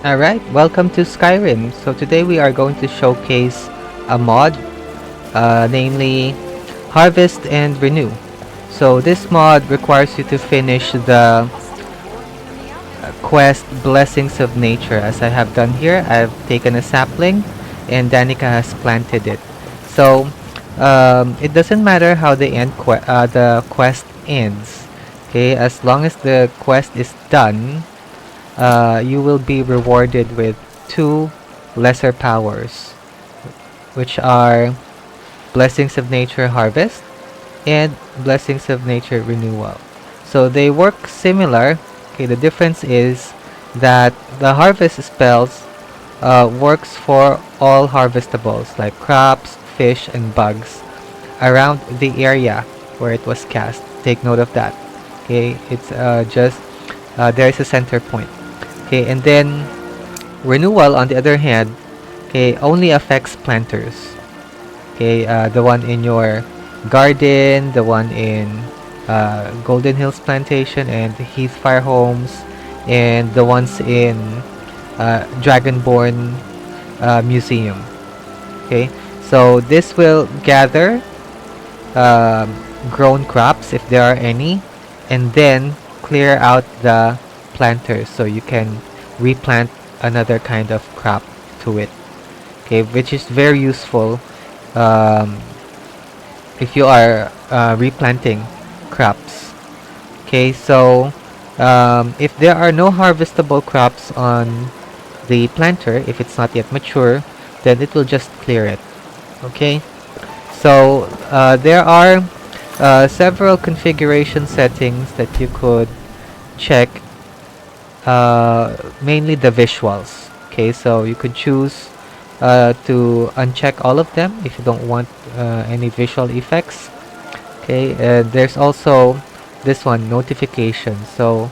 Alright, welcome to Skyrim. So today we are going to showcase a mod, namely Harvest and Renew. So this mod requires you to finish the quest Blessings of Nature. As I have done here, I've taken a sapling and Danica has planted it. So it doesn't matter how the quest ends. Okay, as long as the quest is done, you will be rewarded with two lesser powers, which are Blessings of Nature Harvest and Blessings of Nature Renewal. So they work similar. Okay, the difference is that the harvest spells works for all harvestables like crops, fish, and bugs around the area where it was cast. Take note of that. Okay, it's just there is a center point. Okay, and then renewal on the other hand, okay, only affects planters. Okay, the one in your garden, the one in Golden Hills Plantation and Heathfire Homes, and the ones in Dragonborn Museum. Okay, so this will gather grown crops if there are any, and then clear out the planters so you can replant another kind of crop to it. Okay, which is very useful um, if you are replanting crops. Okay, so if there are no harvestable crops on the planter, if it's not yet mature, then it will just clear it. Okay, so there are several configuration settings that you could check, mainly the visuals. Okay, so you could choose to uncheck all of them if you don't want any visual effects. Okay, and there's also this one, notifications. So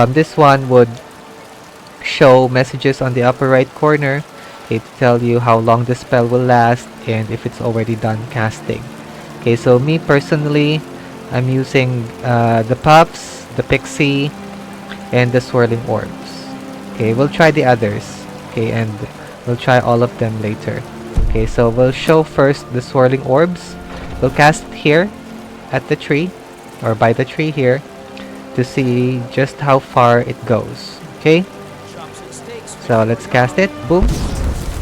this one would show messages on the upper right corner, okay, to tell you how long the spell will last and if it's already done casting. Okay, so me personally, I'm using the puffs, the pixie, and the swirling orbs. Okay, we'll try the others. Okay, and we'll try all of them later. Okay, so we'll show first the swirling orbs. We'll cast here at the tree, or by the tree here, to see just how far it goes. Okay, so let's cast it. Boom.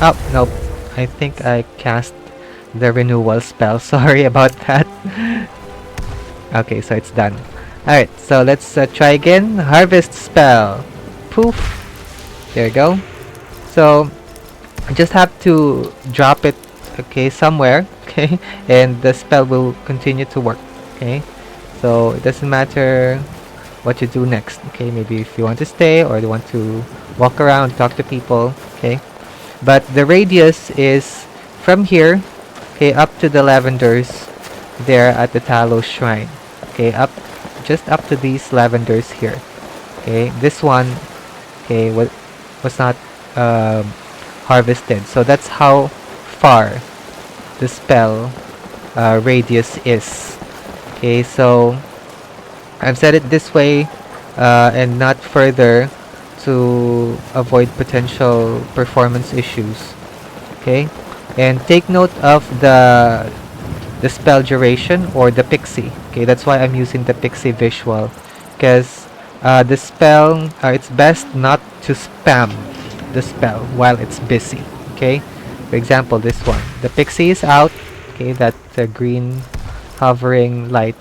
Oh, nope. I think I cast the renewal spell. Sorry about that. Okay, so it's done. Alright, so let's try again. Harvest spell. Poof. There you go. So I just have to drop it, okay, somewhere, okay, and the spell will continue to work. Okay, so it doesn't matter what you do next. Okay, maybe if you want to stay or you want to walk around, talk to people. Okay, but the radius is from here, okay, up to the lavenders there at the Talos Shrine. Okay, up, just up to these lavenders here. Okay, this one, okay, was not harvested, so that's how far the spell radius is. Okay, so I've set it this way and not further to avoid potential performance issues. Okay, and take note of the spell duration or the pixie. Okay, that's why I'm using the pixie visual, because the spell, it's best not to spam the spell while it's busy. Okay, for example, this one, the pixie is out. Okay, that green hovering light.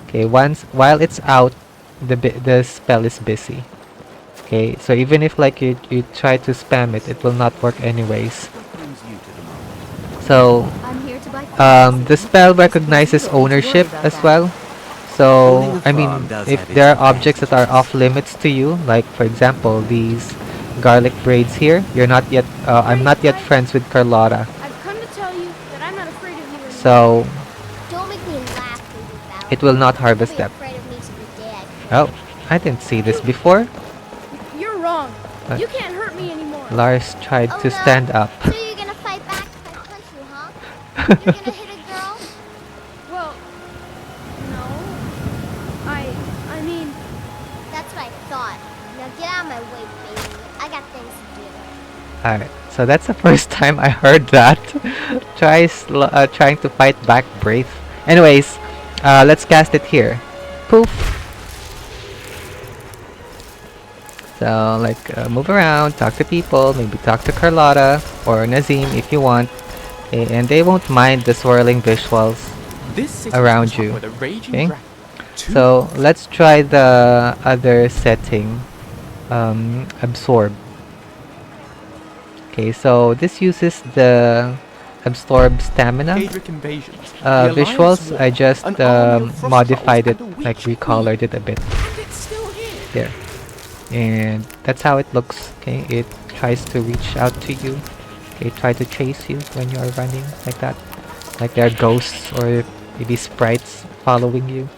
Okay, once while it's out, the spell is busy. Okay, so even if like you try to spam it, it will not work anyways. So the spell recognizes ownership as well. So I mean, if there are objects that are off limits to you, like for example these garlic braids here, you're not yet I'm not yet friends with Carlotta, I've come to tell you that I'm not afraid of you anymore. so Don't make me laugh, baby Val. it will not harvest You'll them. be afraid of me to be dead. Oh, I didn't see this before. You're wrong. Uh, You can't hurt me anymore. Lars tried Oh to no. stand up. So you're gonna fight back if I punch you, huh? You're gonna hit a girl? Well, no. I mean... That's what I thought. Now get out of my my way, baby. I got things to do. Alright, so that's the first time I heard that. Trying to fight back Brave. Anyways, let's cast it here. Poof. So, like, move around, talk to people, maybe talk to Carlotta or Nazim if you want. Okay, and they won't mind the swirling visuals around you. Okay? So, let's try the other setting. Absorb. Okay, so this uses the absorb stamina visuals. I just modified it, like recolored it a bit. There. And that's how it looks. Okay, it tries to reach out to you. Okay, try to chase you when you are running like that. Like there are ghosts or maybe sprites following you.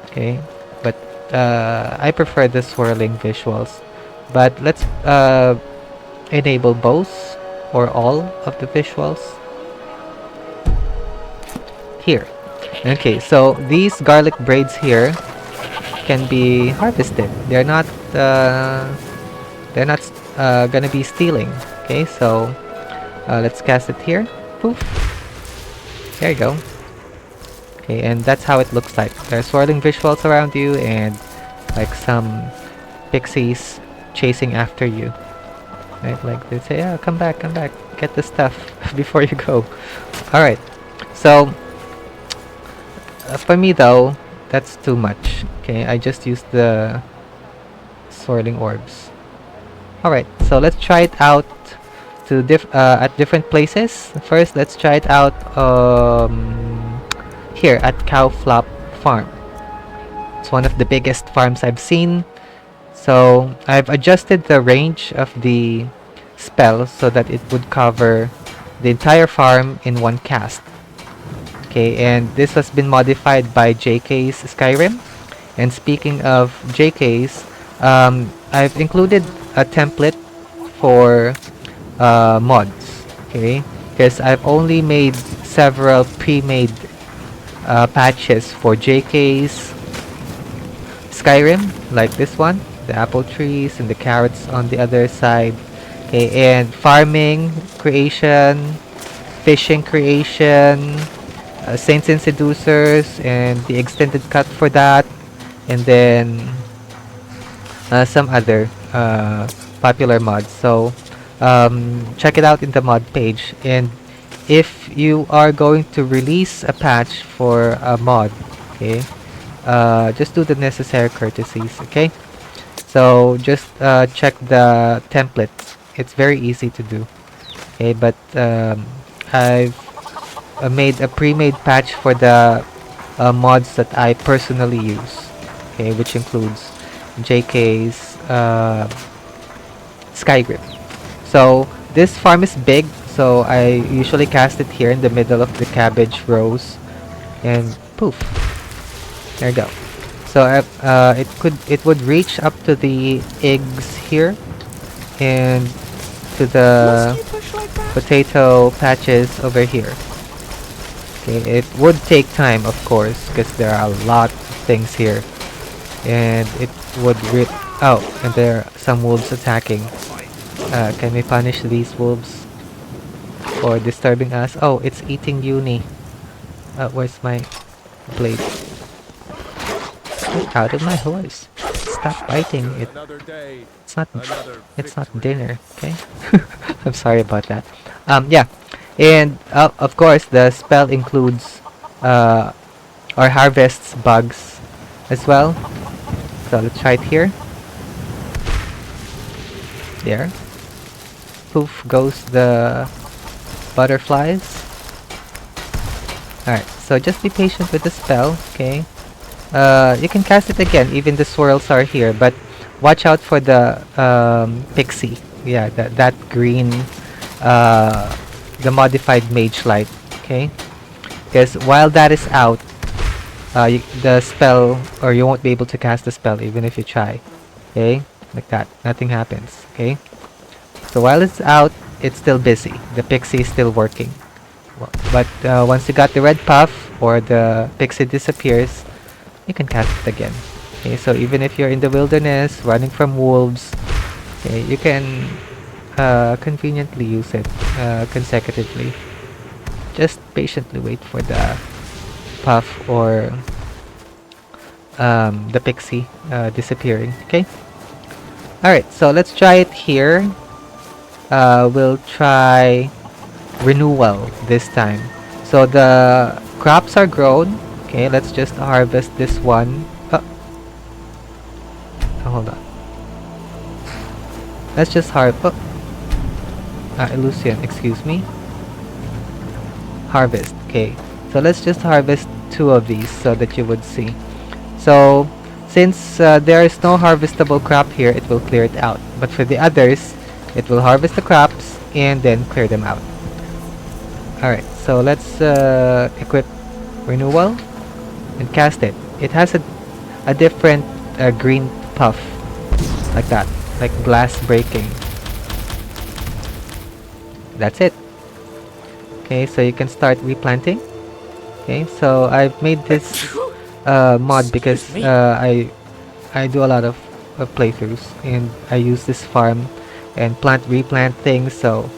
Okay, but I prefer the swirling visuals. But let's enable both or all of the visuals here. Okay, so these garlic braids here can be harvested. They're not gonna be stealing. Okay, so let's cast it here. Poof. There you go. Okay, and that's how it looks like. There are swirling visuals around you and like some pixies chasing after you. Right, like they say, "Oh, come back, get the stuff before you go." All right. So for me though, that's too much. Okay, I just used the swirling orbs. Alright, so let's try it out to at different places. First, let's try it out here at Cowflop Farm. It's one of the biggest farms I've seen. So I've adjusted the range of the spell so that it would cover the entire farm in one cast. Okay, and this has been modified by JK's Skyrim. And speaking of JK's, I've included a template for mods. Okay, because I've only made several pre-made patches for JK's Skyrim, like this one, the apple trees and the carrots on the other side. Okay, and farming creation, fishing creation, Saints and Seducers, and the extended cut for that, and then some other popular mods. So check it out in the mod page. And if you are going to release a patch for a mod, okay, just do the necessary courtesies. Okay, so just check the template. It's very easy to do. Okay, but I've made a pre-made patch for the mods that I personally use. Okay, which includes JK's Skyrim. So this farm is big, so I usually cast it here in the middle of the cabbage rows, and poof, there you go. So it would reach up to the eggs here and to the potato patches over here. Okay, it would take time, of course, because there are a lot of things here, and it would rip. Oh, and there are some wolves attacking. Can we punish these wolves for disturbing us? Oh, it's eating Uni. Where's my blade? Get out of my horse! Stop biting it. It's not. It's not dinner. Okay. I'm sorry about that. Yeah. And of course, the spell includes or harvests bugs as well. So let's try it here. There. Poof goes the butterflies. Alright, so just be patient with the spell, okay? You can cast it again, even the swirls are here, but watch out for the pixie. Yeah, that green the modified mage light, okay? Because while that is out, the spell, or you won't be able to cast the spell even if you try, okay? Like that, nothing happens, okay? So while it's out, it's still busy. The pixie is still working. But once you got the red puff, or the pixie disappears, you can cast it again. Okay, so even if you're in the wilderness, running from wolves, Okay, you can conveniently use it consecutively. Just patiently wait for the puff or the pixie disappearing. Okay. All right. So let's try it here. We'll try renewal this time. So the crops are grown. Okay. Let's just harvest this one. Hold on. Let's just Illusion, excuse me. Harvest. Okay. So let's just harvest 2 of these so that you would see. So since there is no harvestable crop here, it will clear it out. But for the others, it will harvest the crops and then clear them out. Alright, so let's equip renewal and cast it. It has a different green puff, like that, like glass breaking. That's it. Okay, so you can start replanting. Okay, so I've made this mod because I do a lot of playthroughs and I use this farm and replant things, so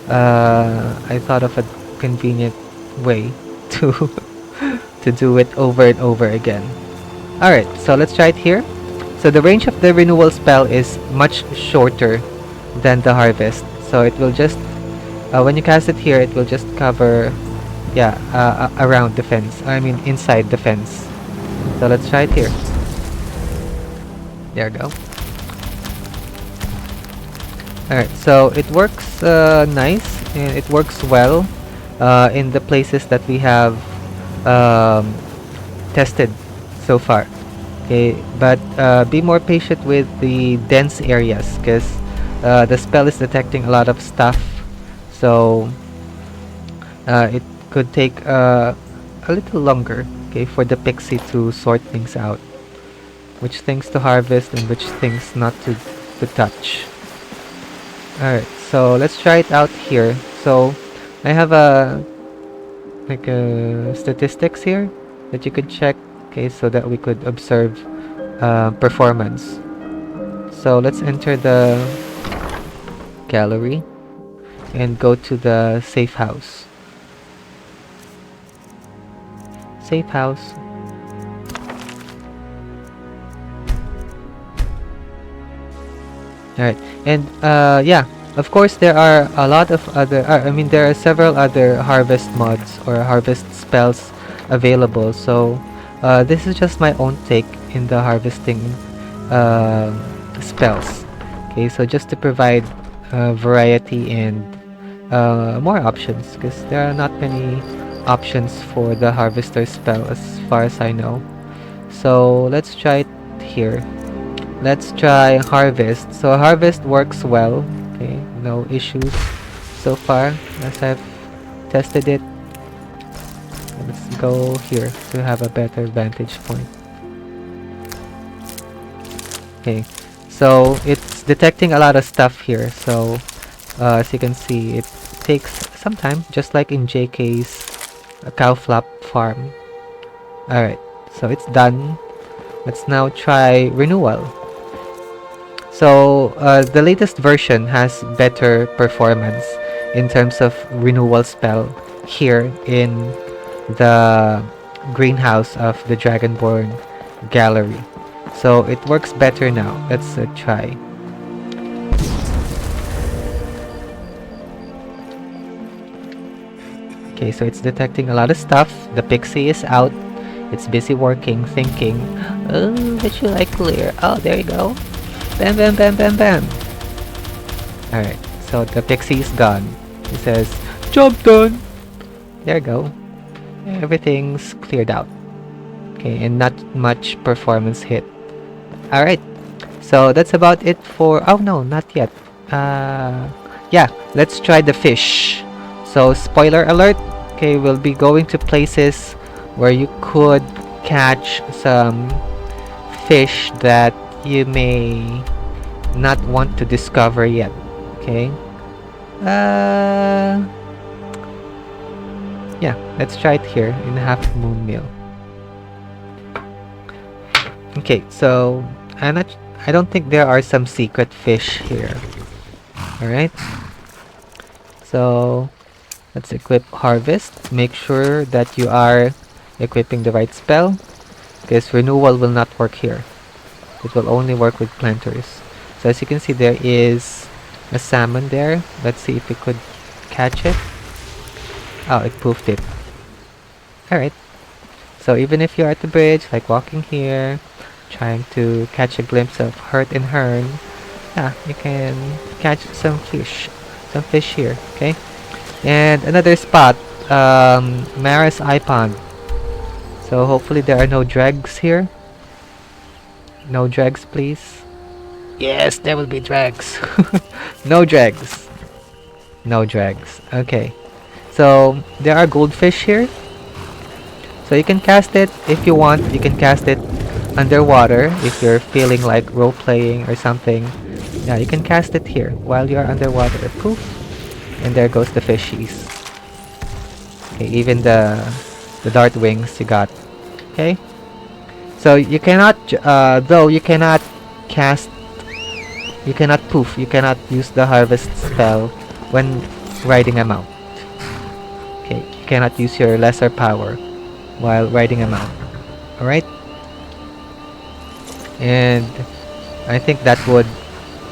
I thought of a convenient way to to do it over and over again. Alright, so let's try it here. So the range of the renewal spell is much shorter than the harvest, so it will just when you cast it here, it will just cover around the fence, I mean inside the fence. So let's try it here. There we go. Alright, so it works nice and it works well in the places that we have tested so far. Okay, but be more patient with the dense areas because the spell is detecting a lot of stuff, so it could take a little longer, okay, for the pixie to sort things out, which things to harvest and which things not to touch. Alright, so let's try it out here. So I have a statistics here that you could check, okay, so that we could observe performance. So let's enter the gallery and go to the safe house. Safe house. Alright, and yeah, of course there are a lot of other, I mean there are several other harvest mods or harvest spells available, so this is just my own take in the harvesting spells. Okay, so just to provide variety and more options, because there are not many options for the harvester spell as far as I know. So let's try it here. Let's try harvest. So harvest works well. Okay, no issues so far as I've tested it. Let's go here to have a better vantage point. Okay, so it's detecting a lot of stuff here. So as you can see, it takes some time, just like in JK's cow flap farm. Alright, so it's done. Let's now try renewal. So the latest version has better performance in terms of renewal spell here in the greenhouse of the Dragonborn gallery. So it works better now. Let's try. Okay, so it's detecting a lot of stuff. The pixie is out. It's busy working, thinking, oh, what should I clear? Oh, there you go. Bam, bam, bam, bam, bam. Alright, so the pixie is gone. It says, job done. There you go. Everything's cleared out. Okay, and not much performance hit. Alright, so that's about it for... Oh no, not yet. Yeah, let's try the fish. So, spoiler alert. Okay, we'll be going to places where you could catch some fish that you may not want to discover yet. Okay. Yeah, let's try it here in Half Moon Mill. Okay, so I don't think there are some secret fish here. Alright. So let's equip harvest. Make sure that you are equipping the right spell, because renewal will not work here. It will only work with planters. So as you can see, there is a salmon there. Let's see if we could catch it. Oh, it poofed it. Alright. So even if you're at the bridge, like walking here, trying to catch a glimpse of Hurt and Hearn, yeah, you can catch some fish. Some fish here, okay? And another spot, Mara's Eye Pond. So hopefully there are no dregs here. No dregs, please. Yes, there will be dregs. No dregs. No dregs. Okay. So there are goldfish here. So you can cast it if you want. You can cast it underwater if you're feeling like role playing or something. Yeah, you can cast it here while you're underwater. Poof. And there goes the fishies. Okay, even the dart wings you got. Okay. So you cannot though you cannot cast, you cannot poof, you cannot use the harvest spell when riding a mount. Okay, you cannot use your lesser power while riding a mount. Alright? And I think that would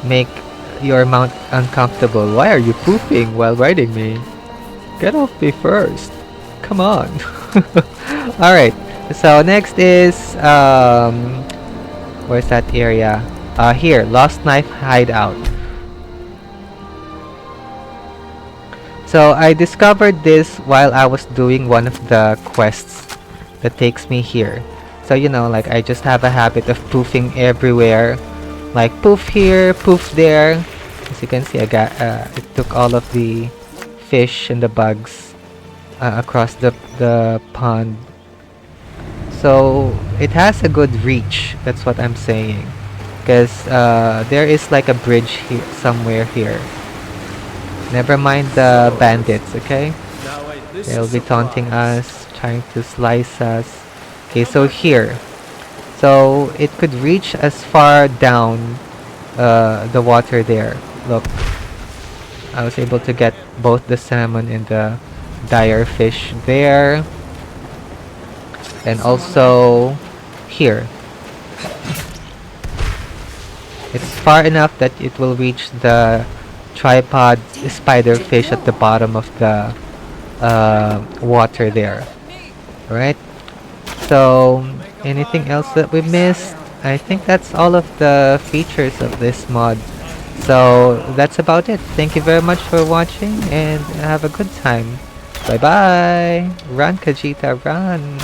make your mount uncomfortable. Why are you pooping while riding me? Get off me first. Come on. Alright. So next is where's that area? Here, Lost Knife Hideout. So I discovered this while I was doing one of the quests that takes me here. So you know, like I just have a habit of poofing everywhere. Like poof here, poof there. As you can see, I got it took all of the fish and the bugs across the pond. So it has a good reach. That's what I'm saying. Because there is like a bridge here somewhere here. Never mind the bandits, okay? They'll be taunting us, trying to slice us. Okay, so here. So it could reach as far down the water there. Look. I was able to get both the salmon and the dire fish there. And also here. It's far enough that it will reach the tripod spider fish at the bottom of the water there. Alright? So, anything else that we missed? I think that's all of the features of this mod. So, that's about it. Thank you very much for watching and have a good time. Bye bye! Run, Kajita, run!